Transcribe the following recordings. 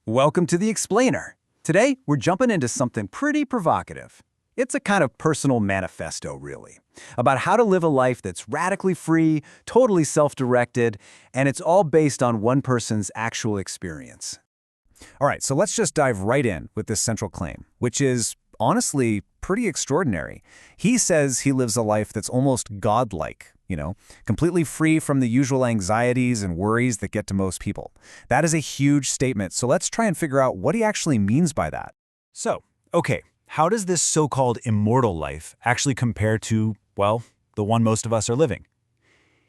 Welcome to the Explainer. Today, we're jumping into something pretty provocative. It's a kind of personal manifesto, really, about how to live a life that's radically free, totally self-directed, and it's all based on one person's actual experience. All right, so let's just dive right in with this central claim, which is, honestly, pretty extraordinary. He says he lives a life that's almost godlike, completely free from the usual anxieties and worries that get to most people. That is a huge statement, so let's try and figure out what he actually means by that. So, okay, how does this so-called immortal life actually compare to, well, the one most of us are living?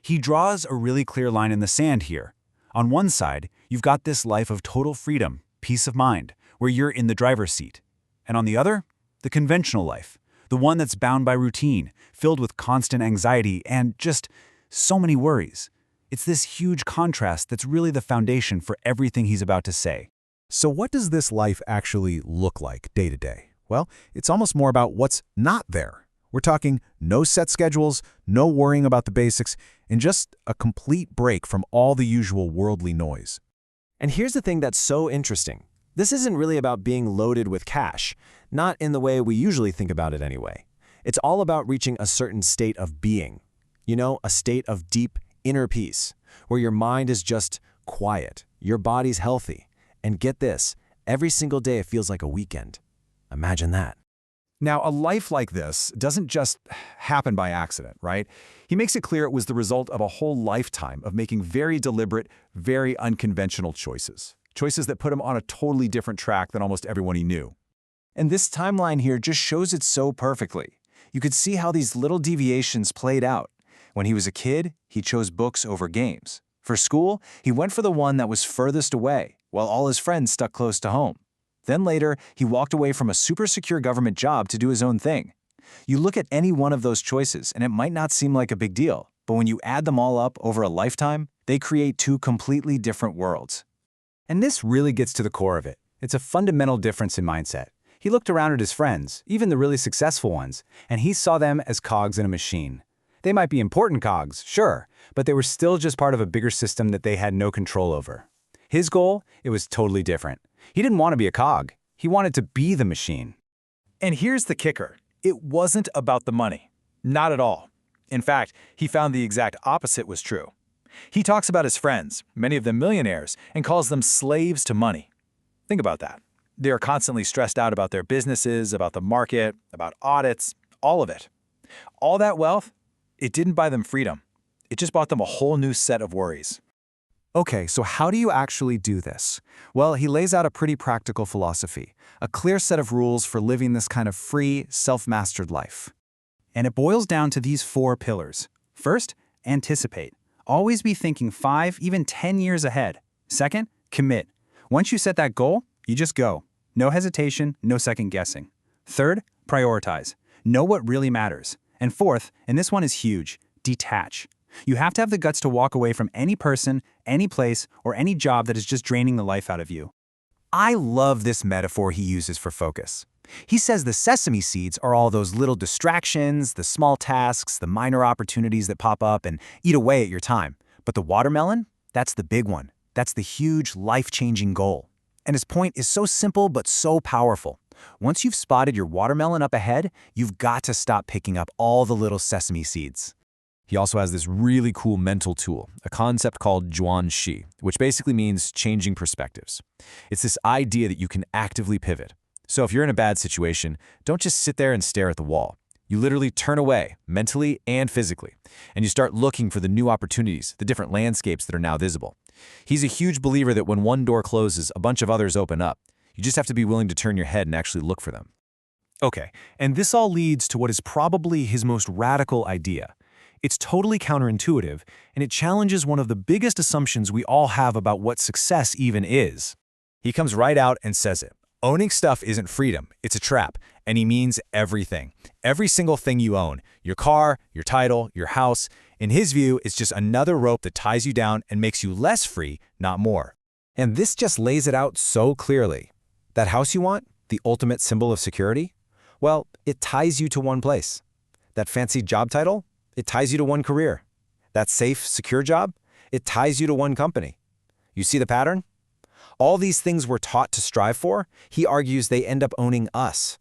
He draws a really clear line in the sand here. On one side, you've got this life of total freedom, peace of mind, where you're in the driver's seat. And on the other, the conventional life, the one that's bound by routine, filled with constant anxiety and just so many worries. It's this huge contrast that's really the foundation for everything he's about to say. So what does this life actually look like day to day? Well, it's almost more about what's not there. We're talking no set schedules, no worrying about the basics, and just a complete break from all the usual worldly noise. And here's the thing that's so interesting. This isn't really about being loaded with cash, not in the way we usually think about it anyway. It's all about reaching a certain state of being, a state of deep inner peace, where your mind is just quiet, your body's healthy, and get this, every single day it feels like a weekend. Imagine that. Now, a life like this doesn't just happen by accident, right? He makes it clear it was the result of a whole lifetime of making very deliberate, very unconventional choices. Choices that put him on a totally different track than almost everyone he knew. And this timeline here just shows it so perfectly. You could see how these little deviations played out. When he was a kid, he chose books over games. For school, he went for the one that was furthest away, while all his friends stuck close to home. Then later, he walked away from a super secure government job to do his own thing. You look at any one of those choices, and it might not seem like a big deal, but when you add them all up over a lifetime, they create two completely different worlds. And this really gets to the core of it. It's a fundamental difference in mindset. He looked around at his friends, even the really successful ones, and he saw them as cogs in a machine. They might be important cogs, sure, but they were still just part of a bigger system that they had no control over. His goal, it was totally different. He didn't want to be a cog. He wanted to be the machine. And here's the kicker. It wasn't about the money. Not at all. In fact, he found the exact opposite was true. He talks about his friends, many of them millionaires, and calls them slaves to money. Think about that. They are constantly stressed out about their businesses, about the market, about audits, all of it. All that wealth, it didn't buy them freedom. It just bought them a whole new set of worries. Okay, so how do you actually do this? Well, he lays out a pretty practical philosophy, a clear set of rules for living this kind of free, self-mastered life. And it boils down to these 4 pillars. First, anticipate. Always be thinking 5, even 10 years ahead. Second, commit. Once you set that goal, you just go. No hesitation, no second guessing. Third, prioritize. Know what really matters. And fourth, and this one is huge, detach. You have to have the guts to walk away from any person, any place, or any job that is just draining the life out of you. I love this metaphor he uses for focus. He says the sesame seeds are all those little distractions, the small tasks, the minor opportunities that pop up and eat away at your time. But the watermelon, that's the big one. That's the huge, life-changing goal. And his point is so simple but so powerful. Once you've spotted your watermelon up ahead, you've got to stop picking up all the little sesame seeds. He also has this really cool mental tool, a concept called Zhuan Shi, which basically means changing perspectives. It's this idea that you can actively pivot. So if you're in a bad situation, don't just sit there and stare at the wall. You literally turn away, mentally and physically, and you start looking for the new opportunities, the different landscapes that are now visible. He's a huge believer that when one door closes, a bunch of others open up. You just have to be willing to turn your head and actually look for them. Okay, and this all leads to what is probably his most radical idea. It's totally counterintuitive, and it challenges one of the biggest assumptions we all have about what success even is. He comes right out and says it. Owning stuff isn't freedom, it's a trap, and he means everything. Every single thing you own, your car, your title, your house, in his view, is just another rope that ties you down and makes you less free, not more. And this just lays it out so clearly. That house you want, the ultimate symbol of security? Well, it ties you to one place. That fancy job title? It ties you to one career. That safe, secure job? It ties you to one company. You see the pattern? All these things we're taught to strive for, he argues they end up owning us.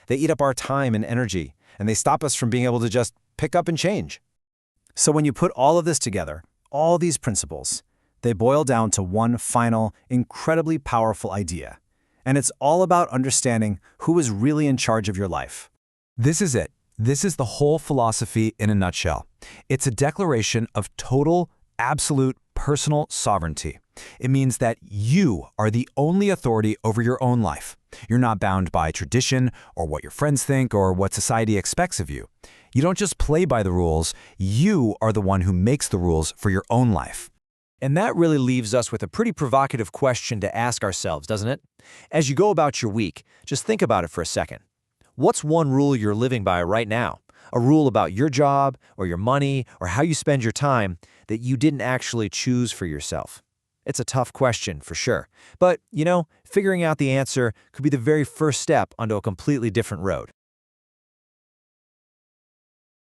They eat up our time and energy, and they stop us from being able to just pick up and change. So when you put all of this together, all these principles, they boil down to one final, incredibly powerful idea. And it's all about understanding who is really in charge of your life. This is it. This is the whole philosophy in a nutshell. It's a declaration of total, absolute, personal sovereignty. It means that you are the only authority over your own life. You're not bound by tradition or what your friends think or what society expects of you. You don't just play by the rules, you are the one who makes the rules for your own life. And that really leaves us with a pretty provocative question to ask ourselves, doesn't it? As you go about your week, just think about it for a second. What's one rule you're living by right now? A rule about your job or your money or how you spend your time that you didn't actually choose for yourself? It's a tough question for sure. But, figuring out the answer could be the very first step onto a completely different road.